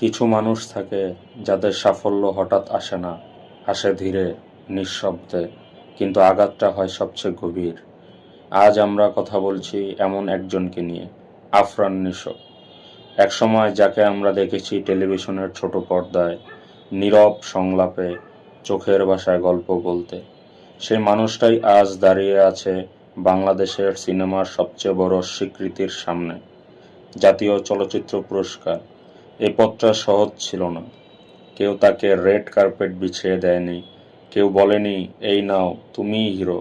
কিছু মানুষ থাকে যাদের সাফল্য হঠাৎ আসে না, আসে ধীরে, নিঃশব্দে, কিন্তু আঘাতটা হয় সবচেয়ে গভীর। আজ আমরা কথা বলছি এমন একজনকে নিয়ে, আফরান নিশো। একসময় যাকে আমরা দেখেছি টেলিভিশনের ছোট পর্দায়, নীরব সংলাপে, চোখের ভাষায় গল্প বলতে, সেই মানুষটাই আজ দাঁড়িয়ে আছে বাংলাদেশের সিনেমার সবচেয়ে বড় স্বীকৃতির সামনে, জাতীয় চলচ্চিত্র পুরস্কার। এই পথটা সহজ ছিল না। কেউ তাকে রেড কার্পেট বিছিয়ে দেয়নি, কেউ বলেনি এই নাও তুমিই হিরো।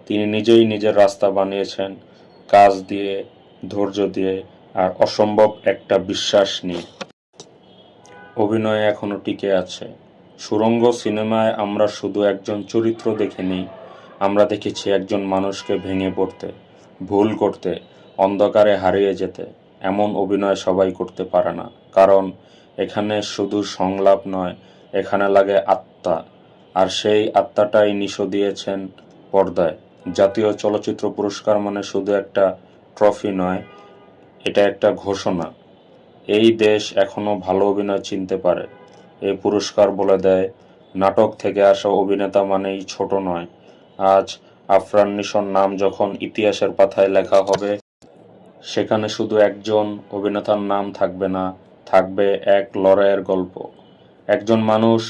তিনি নিজেই নিজের রাস্তা বানিয়েছেন, কাজ দিয়ে, ধৈর্য দিয়ে, আর অসম্ভব একটা বিশ্বাস নিয়ে। অভিনয় এখনো টিকে আছে। সুড়ঙ্গ সিনেমায় আমরা শুধু একজন চরিত্র দেখিনি, আমরা দেখেছি একজন মানুষকে ভেঙে পড়তে, ভুল করতে, অন্ধকারে হারিয়ে যেতে। এমন অভিনয় সবাই করতে পারে না, কারণ এখানে শুধু সংলাপ নয়, এখানে লাগে আত্মা। আর সেই আত্মাটাই নিশো দিয়েছেন পর্দায়। জাতীয় চলচ্চিত্র পুরস্কার মানে শুধু একটা ট্রফি নয়, এটা একটা ঘোষণা। এই দেশ এখনো ভালো অভিনয় চিনতে পারে। এই পুরস্কার বলে দেয়, নাটক থেকে আসা অভিনেতা মানেই ছোট নয়। আজ আফরান নিশোর নাম যখন ইতিহাসের পাতায় লেখা হবে, সেখানে শুধু একজন অভিনেতার নাম থাকবে না, থাকবে এক লড়াইয়ের গল্প। একজন মানুষ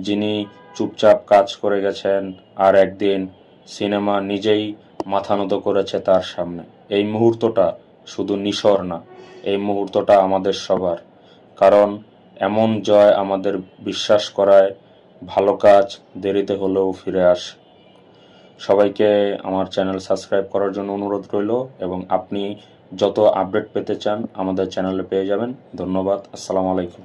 যিনি চুপচাপ কাজ করে গেছেন, আর একদিন সিনেমা নিজেই মাথা নত করেছে তার সামনে। এই মুহূর্তটা শুধু নিশোর না, এই মুহূর্তটা আমাদের সবার। কারণ এমন জয় আমাদের বিশ্বাস করায় ভালো কাজ দেরিতে হলেও ফিরে আসে। সবাইকে আমার চ্যানেল সাবস্ক্রাইব করার জন্য অনুরোধ রইল, এবং আপনি যত আপডেট পেতে চান আমাদের চ্যানেলে পেয়ে যাবেন। ধন্যবাদ। আসসালামু আলাইকুম।